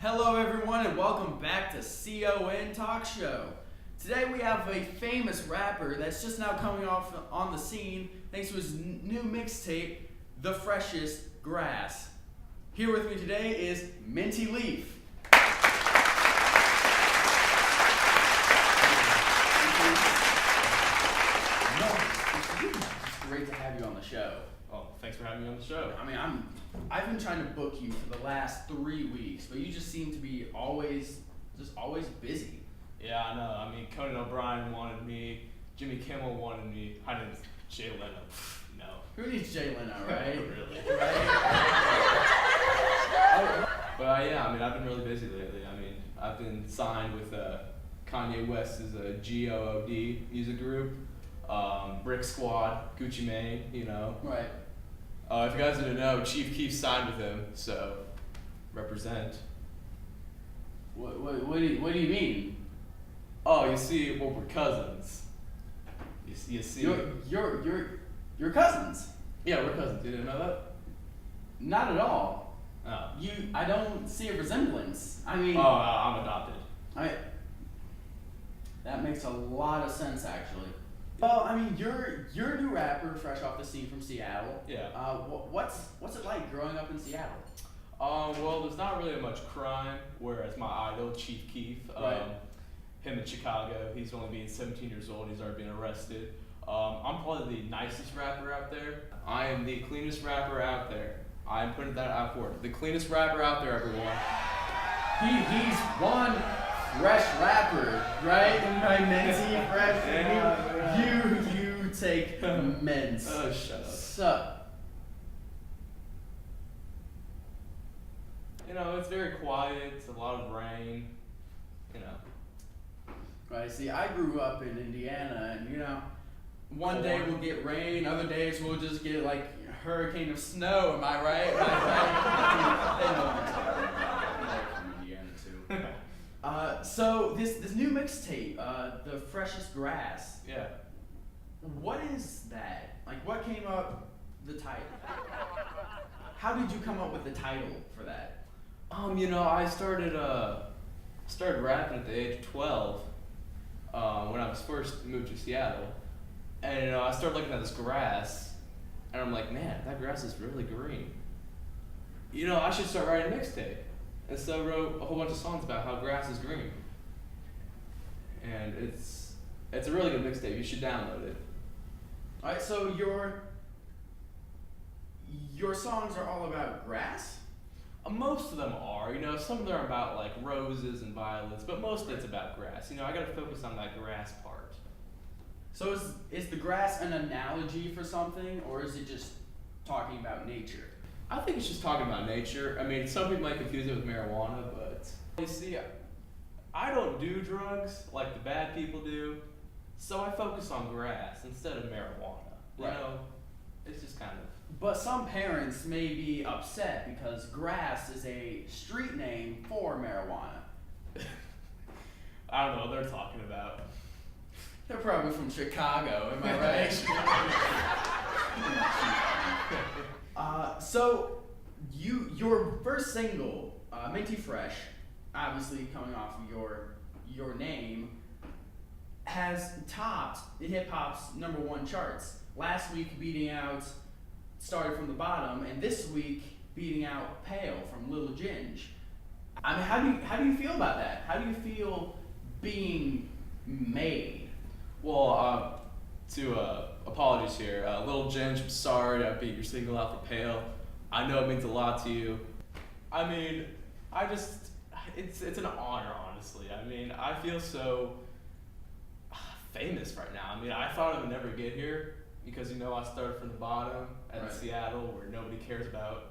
Hello everyone and welcome back to C.O.N Talk Show. Today we have a famous rapper that's just now coming off on the scene thanks to his new mixtape, The Freshest Grass. Here with me today is Minty Leaf. It's great to have you on the show. Oh, thanks for having me on the show. I mean, I've been trying to book you for the last 3 weeks, but you just seem to be always busy. Yeah, I know. I mean, Conan O'Brien wanted me, Jimmy Kimmel wanted me, I didn't, Jay Leno, no. Who needs Jay Leno, right? Really? Right? But yeah, I mean, I've been really busy lately. I mean, I've been signed with Kanye West's G.O.D. music group, Brick Squad, Gucci Mane, you know. Right. If you guys didn't know, Chief Keef signed with him, so represent. What do you mean? Oh, you see, well, we're cousins. You see. You're cousins. Yeah, we're cousins. You didn't know that? Not at all. Oh. I don't see a resemblance. I mean. Oh, I'm adopted. That makes a lot of sense, actually. Well, I mean, you're a new rapper, fresh off the scene from Seattle. Yeah. What's it like growing up in Seattle? Well, there's not really much crime, whereas my idol, Chief Keef, Right. him in Chicago, he's only being 17 years old, he's already been arrested. I'm probably the nicest rapper out there. I am the cleanest rapper out there. I'm putting that out forward. The cleanest rapper out there, everyone. He's one fresh rapper, right? Right, Minty, fresh. Yeah. You take immense. Oh, shut up. So, You know, it's very quiet, it's a lot of rain, you know. right, see, I grew up in Indiana, and one day we'll get rain, other days we'll just get like a hurricane of snow. Am I right? They know what I'm talking about. They're from Indiana too. So this new mixtape, The Freshest Grass. Yeah. What is that? Like, what came up the title? How did you come up with the title for that? You know, I started rapping at the age of 12 when I was first moved to Seattle, and I started looking at this grass, and I'm like, man, that grass is really green. I should start writing a mixtape, and so I wrote a whole bunch of songs about how grass is green, and it's a really good mixtape. You should download it. All right, so your songs are all about grass? Most of them are, some of them are about like roses and violets, but mostly it's about grass. I gotta focus on that grass part. So is the grass an analogy for something, or is it just talking about nature? I think it's just talking about nature. I mean, some people might confuse it with marijuana, but you see, I don't do drugs like the bad people do, so I focus on grass instead of marijuana. Right. It's just kind of. But some parents may be upset because grass is a street name for marijuana. I don't know what they're talking about. They're probably from Chicago, am I right? So your first single, Minty Fresh, obviously coming off of your name, has topped the hip hop's #1 charts. Last week beating out Started From the Bottom, and this week beating out Pale from Lil Ginge. I mean, how do you feel about that? How do you feel being made? Well, apologies here. Lil Ginge, I'm sorry I beat your single out for Pale. I know it means a lot to you. I mean, it's an honor, honestly. I mean, I feel so famous right now. I mean, I thought I would never get here because, I started from the bottom at Right. Seattle where nobody cares about.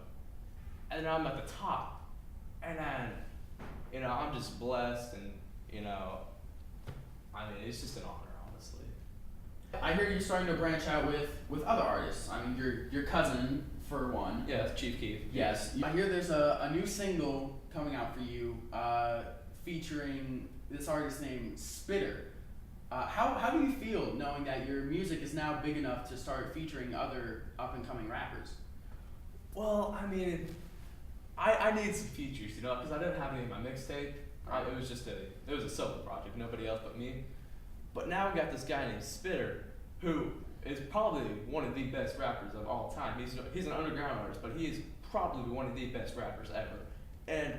And now I'm at the top. And then, I'm just blessed and, I mean, it's just an honor, honestly. I hear you're starting to branch out with other artists. I mean, your cousin, for one. Yeah, it's Chief Keef. Yes. I hear there's a new single coming out for you featuring this artist named Spitter. How do you feel knowing that your music is now big enough to start featuring other up-and-coming rappers? Well, I mean, I need some features, you know, because I didn't have any in my mixtape. It was a solo project, nobody else but me. But now we got this guy named Spitter, who is probably one of the best rappers of all time. He's an underground artist, but he is probably one of the best rappers ever. And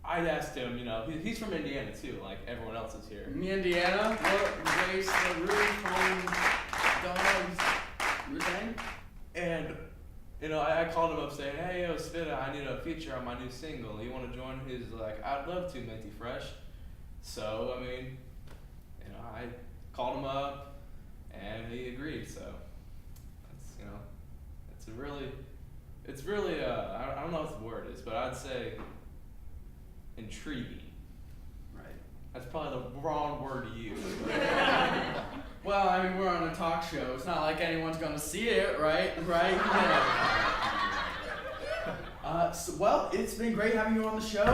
I asked him, you know, he's from Indiana too, like everyone else is here. Indiana, what race, the roof, home, dogs, you were saying? And, you know, I called him up saying, hey, yo, Spitter, I need a feature on my new single. You want to join? He's like, I'd love to, Minty Fresh. So, I mean, you know, I called him up, and he agreed. So, that's, you know, it's really, I don't know what the word is, but I'd say intriguing. Right. That's probably the wrong word to use. Well, I mean, we're on a talk show. It's not like anyone's going to see it, right? Right? Yeah. Well, it's been great having you on the show.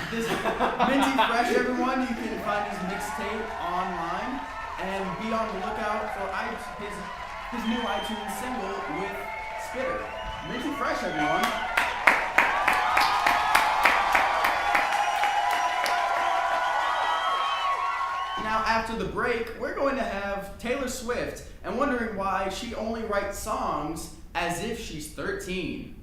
This Minty Fresh, everyone. You can find his mixtape online and be on the lookout for his new iTunes single with Spitter. Minty Fresh, everyone. Now, after the break, we're going to have Taylor Swift and wondering why she only writes songs as if she's 13.